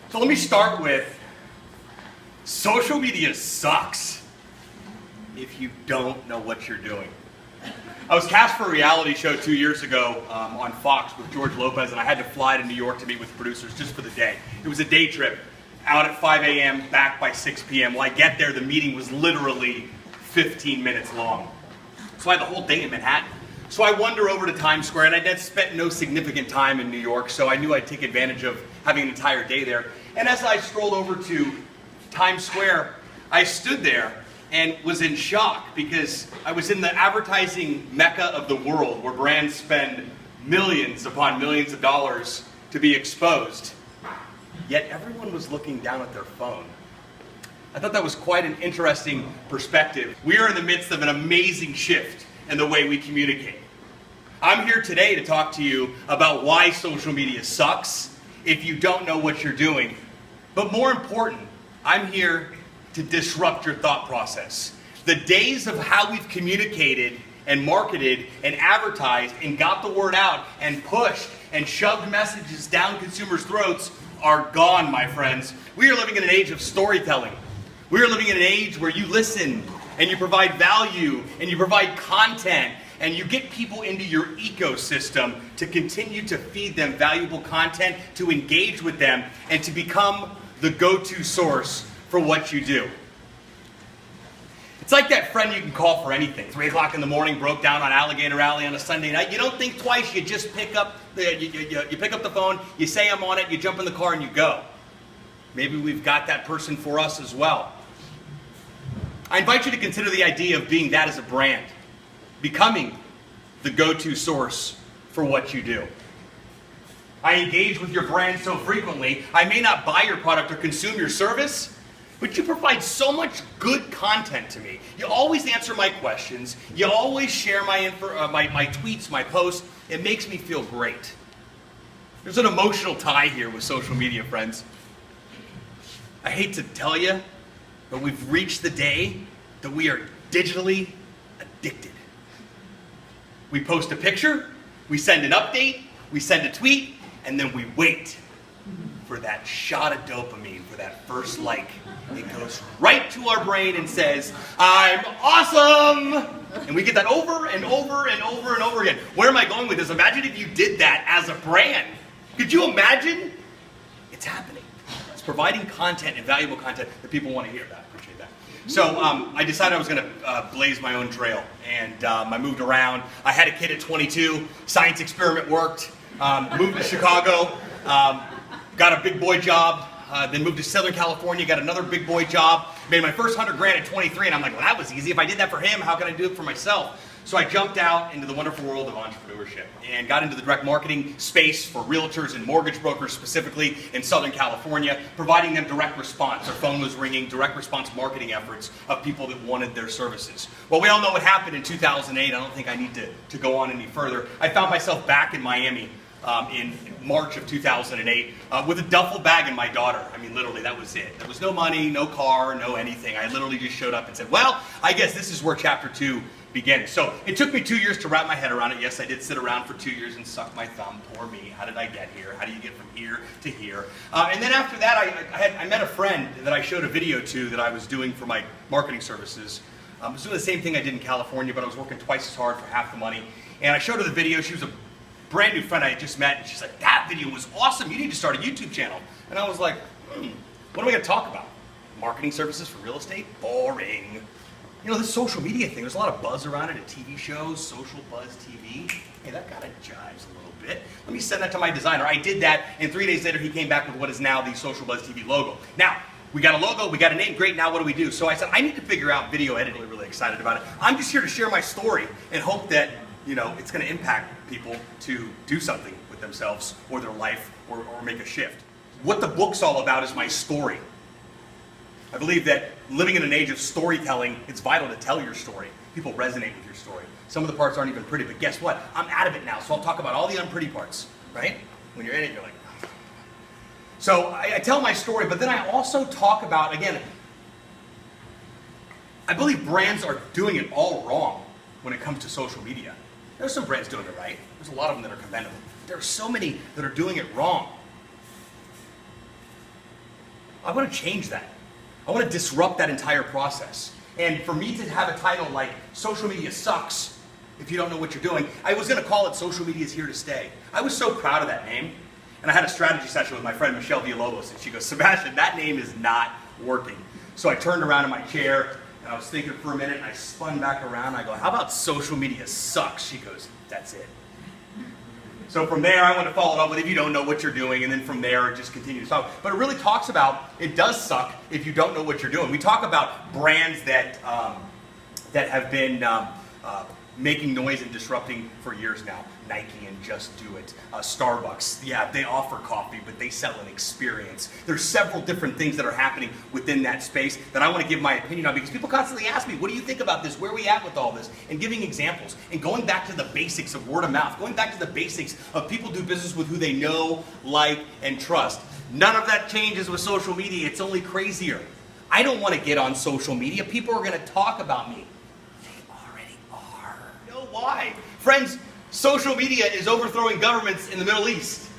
So let me start with, social media sucks if you don't know what you're doing. I was cast for a reality show 2 years ago on Fox with George Lopez, and I had to fly to New York to meet with producers just for the day. It was a day trip, out at 5 a.m., back by 6 p.m. When I get there, the meeting was literally 15 minutes long. So I had the whole thing in Manhattan. So I wander over to Times Square, and I had spent no significant time in New York, so I knew I'd take advantage of having an entire day there. And as I strolled over to Times Square, I stood there and was in shock because I was in the advertising mecca of the world where brands spend millions upon millions of dollars to be exposed. Yet everyone was looking down at their phone. I thought that was quite an interesting perspective. We are in the midst of an amazing shift in the way we communicate. I'm here today to talk to you about why social media sucks if you don't know what you're doing. But more important, I'm here to disrupt your thought process. The days of how we've communicated and marketed and advertised and got the word out and pushed and shoved messages down consumers' throats are gone, my friends. We are living in an age of storytelling. We are living in an age where you listen and you provide value and you provide content and you get people into your ecosystem to continue to feed them valuable content, to engage with them, and to become the go-to source for what you do. It's like that friend you can call for anything. 3 o'clock in the morning, broke down on Alligator Alley on a Sunday night. You don't think twice, you just pick up the phone, you say I'm on it, you jump in the car and you go. Maybe we've got that person for us as well. I invite you to consider the idea of being that as a brand, becoming the go-to source for what you do. I engage with your brand so frequently, I may not buy your product or consume your service, but you provide so much good content to me. You always answer my questions. You always share my tweets, my posts. It makes me feel great. There's an emotional tie here with social media, friends. I hate to tell you, but we've reached the day that we are digitally addicted. We post a picture, we send an update, we send a tweet, and then we wait for that shot of dopamine, for that first like. It goes right to our brain and says, I'm awesome! And we get that over and over and over and over again. Where am I going with this? Imagine if you did that as a brand. Could you imagine? It's happening. It's providing content and valuable content that people want to hear about. Appreciate that. So I decided I was going to blaze my own trail. And I moved around. I had a kid at 22. Science experiment worked. Moved to Chicago. Got a big boy job. Then moved to Southern California, got another big boy job, made my first $100 grand at 23, and I'm like, well, that was easy. If I did that for him, how can I do it for myself? So I jumped out into the wonderful world of entrepreneurship and got into the direct marketing space for realtors and mortgage brokers, specifically in Southern California, providing them direct response. Their phone was ringing, direct response marketing efforts of people that wanted their services. Well, we all know what happened in 2008. I don't think I need to go on any further. I found myself back in Miami in March of 2008 with a duffel bag and my daughter. I mean, literally, that was it. There was no money, no car, no anything. I literally just showed up and said, well, I guess this is where chapter 2 begins. So it took me 2 years to wrap my head around it. Yes, I did sit around for 2 years and suck my thumb. Poor me. How did I get here? How do you get from here to here? And then after that, I met a friend that I showed a video to that I was doing for my marketing services. I was doing the same thing I did in California, but I was working twice as hard for half the money. And I showed her the video. She was a brand new friend I had just met, and she's like, that video was awesome, you need to start a YouTube channel. And I was like, what am I going to talk about? Marketing services for real estate? Boring. You know, this social media thing, there's a lot of buzz around it at TV shows, SocialBuzzTV. Hey, that kind of jives a little bit. Let me send that to my designer. I did that, and 3 days later he came back with what is now the SocialBuzzTV logo. Now, we got a logo, we got a name, great, now what do we do? So I said, I need to figure out video editing. I'm really excited about it. I'm just here to share my story and hope that it's going to impact people to do something with themselves or their life or make a shift. What the book's all about is my story. I believe that living in an age of storytelling, it's vital to tell your story. People resonate with your story. Some of the parts aren't even pretty, but guess what? I'm out of it now, so I'll talk about all the unpretty parts, right? When you're in it, you're like, oh. So I tell my story, but then I also talk about, again, I believe brands are doing it all wrong when it comes to social media. There's some brands doing it right. There's a lot of them that are commendable. There are so many that are doing it wrong. I want to change that. I want to disrupt that entire process. And for me to have a title like Social Media Sucks if you don't know what you're doing, I was going to call it Social Media is Here to Stay. I was so proud of that name. And I had a strategy session with my friend Michelle Villalobos, and she goes, Sebastian, that name is not working. So I turned around in my chair, and I was thinking for a minute, and I spun back around, and I go, how about Social Media Sucks? She goes, that's it. So from there, I went to follow it up with if you don't know what you're doing, and then from there, it just continues. So, but it really talks about, it does suck if you don't know what you're doing. We talk about brands that, that have been making noise and disrupting for years now. Nike and Just Do It. Starbucks, yeah, they offer coffee, but they sell an experience. There's several different things that are happening within that space that I want to give my opinion on, because people constantly ask me, what do you think about this? Where are we at with all this? And giving examples and going back to the basics of word of mouth, going back to the basics of people do business with who they know, like, and trust. None of that changes with social media. It's only crazier. I don't want to get on social media. People are going to talk about me. They already are. You know why? Friends, social media is overthrowing governments in the Middle East.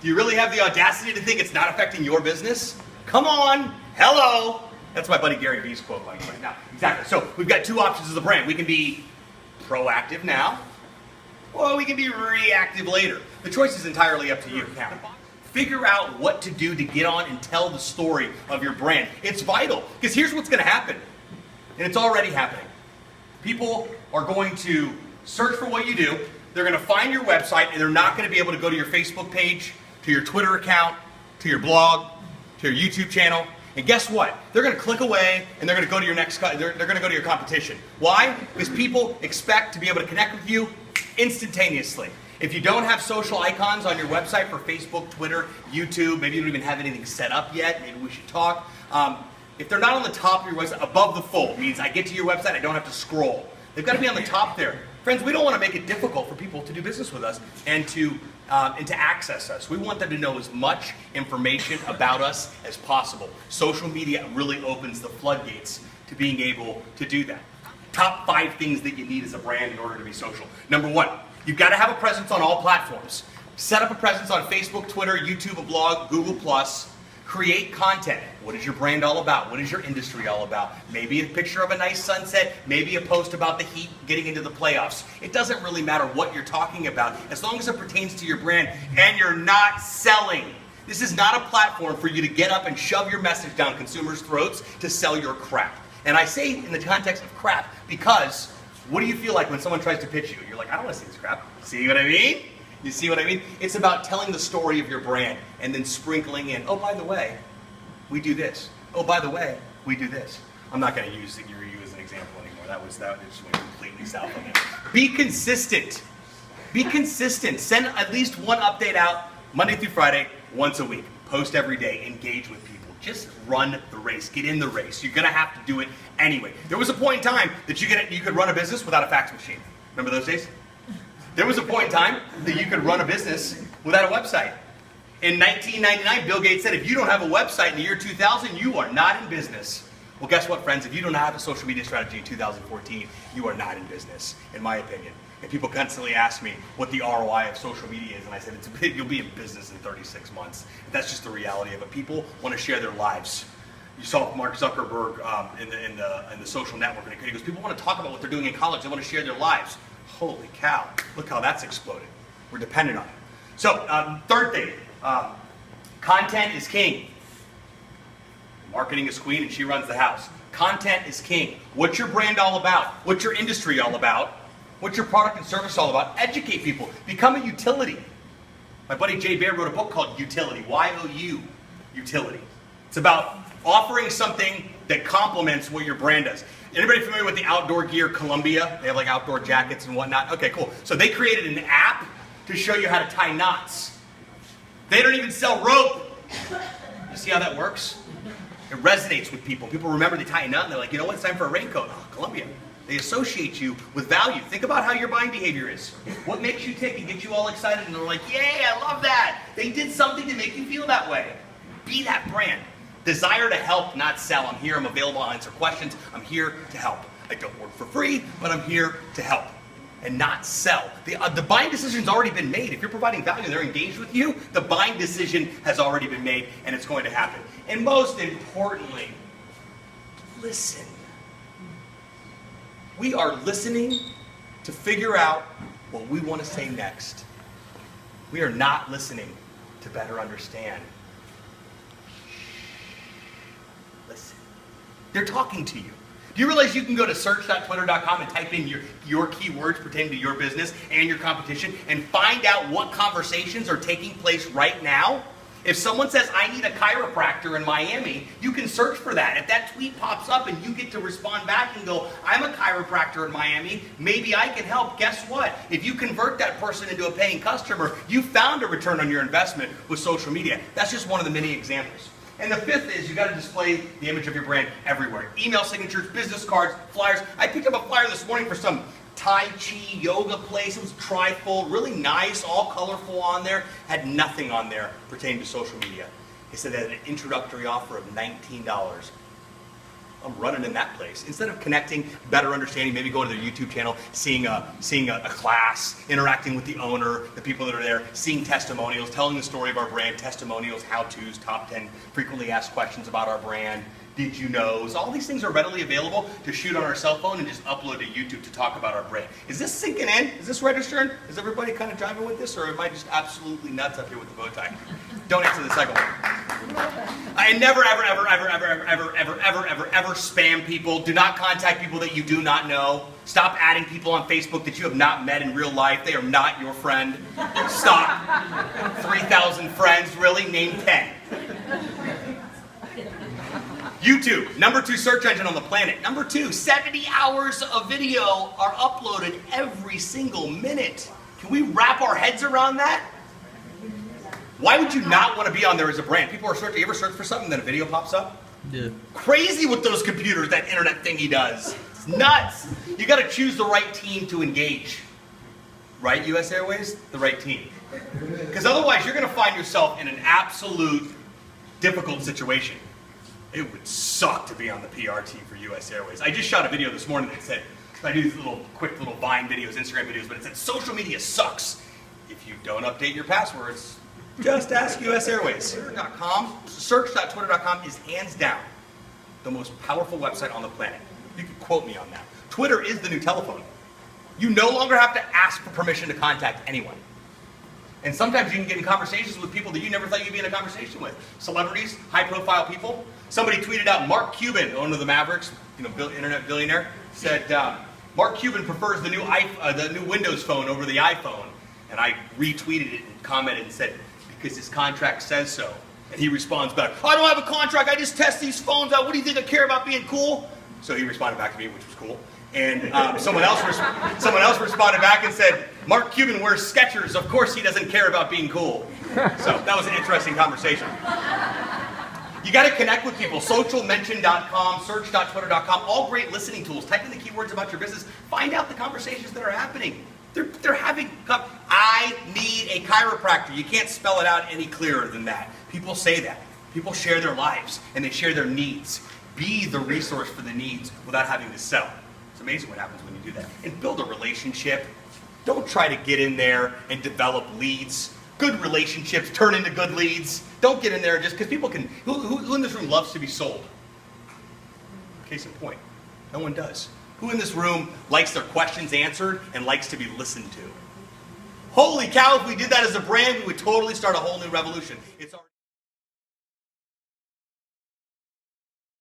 Do you really have the audacity to think it's not affecting your business? Come on, hello. That's my buddy Gary Vee's quote, by the way. Now, exactly. So we've got two options as a brand. We can be proactive now, or we can be reactive later. The choice is entirely up to you. Now, figure out what to do to get on and tell the story of your brand. It's vital, because here's what's going to happen, and it's already happening. People are going to search for what you do. They're going to find your website, and they're not going to be able to go to your Facebook page, to your Twitter account, to your blog, to your YouTube channel. And guess what? They're going to click away, and they're going to go to your they're going to go to your competition. Why? Because people expect to be able to connect with you instantaneously. If you don't have social icons on your website for Facebook, Twitter, YouTube, maybe you don't even have anything set up yet, maybe we should talk. If they're not on the top of your website, above the fold, means I get to your website, I don't have to scroll. They've got to be on the top there. Friends, we don't want to make it difficult for people to do business with us and to access us. We want them to know as much information about us as possible. Social media really opens the floodgates to being able to do that. Top 5 things that you need as a brand in order to be social. Number 1, you've got to have a presence on all platforms. Set up a presence on Facebook, Twitter, YouTube, a blog, Google+. Create content. What is your brand all about? What is your industry all about? Maybe a picture of a nice sunset, maybe a post about the Heat getting into the playoffs. It doesn't really matter what you're talking about, as long as it pertains to your brand and you're not selling. This is not a platform for you to get up and shove your message down consumers' throats to sell your crap. And I say in the context of crap because what do you feel like when someone tries to pitch you? You're like, I don't want to see this crap. See what I mean? You see what I mean? It's about telling the story of your brand and then sprinkling in, oh, by the way, we do this. Oh, by the way, we do this. I'm not going to use you as an example anymore. That just went completely south on there. Be consistent. Be consistent. Send at least one update out Monday through Friday, once a week. Post every day. Engage with people. Just run the race. Get in the race. You're going to have to do it anyway. There was a point in time that you could run a business without a fax machine. Remember those days? There was a point in time that you could run a business without a website. In 1999, Bill Gates said, if you don't have a website in the year 2000, you are not in business. Well, guess what, friends? If you don't have a social media strategy in 2014, you are not in business, in my opinion. And people constantly ask me what the ROI of social media is, and I said, you'll be in business in 36 months. That's just the reality of it. People want to share their lives. You saw Mark Zuckerberg in the social network, and he goes, people want to talk about what they're doing in college. They want to share their lives. Holy cow, look how that's exploded. We're dependent on it. So, third thing, content is king. Marketing is queen and she runs the house. Content is king. What's your brand all about? What's your industry all about? What's your product and service all about? Educate people. Become a utility. My buddy Jay Baer wrote a book called Utility, Y-O-U, Utility. It's about offering something that complements what your brand does. Anybody familiar with the outdoor gear Columbia? They have like outdoor jackets and whatnot. Okay, cool. So they created an app to show you how to tie knots. They don't even sell rope. You see how that works? It resonates with people. People remember they tie a knot and they're like, you know what, it's time for a raincoat. Oh, Columbia. They associate you with value. Think about how your buying behavior is. What makes you tick and get you all excited and they're like, yay, I love that. They did something to make you feel that way. Be that brand. Desire to help, not sell. I'm here, I'm available, I'll answer questions. I'm here to help. I don't work for free, but I'm here to help. and not sell. The buying decision's already been made. If you're providing value and they're engaged with you, the buying decision has already been made, and it's going to happen. And most importantly, listen. We are listening to figure out what we want to say next. We are not listening to better understand. Listen. They're talking to you. Do you realize you can go to search.twitter.com and type in your keywords pertaining to your business and your competition and find out what conversations are taking place right now? If someone says, I need a chiropractor in Miami, you can search for that. If that tweet pops up and you get to respond back and go, I'm a chiropractor in Miami, maybe I can help, guess what? If you convert that person into a paying customer, you found a return on your investment with social media. That's just one of the many examples. And the fifth is you got to display the image of your brand everywhere. Email signatures, business cards, flyers. I picked up a flyer this morning for some Tai Chi yoga place. It was trifold, really nice, all colorful on there. Had nothing on there pertaining to social media. It said they had an introductory offer of $19. I'm running in that place. Instead of connecting, better understanding, maybe going to their YouTube channel, seeing a class, interacting with the owner, the people that are there, seeing testimonials, telling the story of our brand, testimonials, how-tos, top 10 frequently asked questions about our brand, did you knows. All these things are readily available to shoot on our cell phone and just upload to YouTube to talk about our brand. Is this sinking in? Is this registering? Is everybody kind of driving with this, or am I just absolutely nuts up here with the bow tie? Don't answer the second one. I never, ever spam people. Do not contact people that you do not know. Stop adding people on Facebook that you have not met in real life. They are not your friend. Stop. 3,000 friends, really? Name 10. YouTube, #2 search engine on the planet. #2, 70 hours of video are uploaded every single minute. Can we wrap our heads around that? Why would you not want to be on there as a brand? People are searching. You ever search for something, then a video pops up? Yeah. Crazy what those computers, that internet thingy does. It's nuts. You got to choose the right team to engage. Right, US Airways? The right team. Because otherwise, you're going to find yourself in an absolute difficult situation. It would suck to be on the PR team for US Airways. I just shot a video this morning that said, I do these quick little Vine videos, Instagram videos, but it said, social media sucks. If you don't update your passwords, just ask US Airways. Search.twitter.com is hands down the most powerful website on the planet. You can quote me on that. Twitter is the new telephone. You no longer have to ask for permission to contact anyone. And sometimes you can get in conversations with people that you never thought you'd be in a conversation with. Celebrities, high-profile people. Somebody tweeted out Mark Cuban, owner of the Mavericks, internet billionaire, said Mark Cuban prefers the new Windows phone over the iPhone. And I retweeted it and commented and said, because his contract says so. And he responds back, I don't have a contract, I just test these phones out. What do you think I care about being cool? So he responded back to me, which was cool. And someone else responded back and said, Mark Cuban wears Skechers. Of course he doesn't care about being cool. So that was an interesting conversation. You got to connect with people. Socialmention.com, search.twitter.com, all great listening tools. Type in the keywords about your business. Find out the conversations that are happening. They're having, I need a chiropractor. You can't spell it out any clearer than that. People say that. People share their lives and they share their needs. Be the resource for the needs without having to sell. It's amazing what happens when you do that. And build a relationship. Don't try to get in there and develop leads. Good relationships turn into good leads. Don't get in there just because people can. Who in this room loves to be sold? Case in point. No one does. Who in this room likes their questions answered and likes to be listened to? Holy cow, if we did that as a brand, we would totally start a whole new revolution. It's already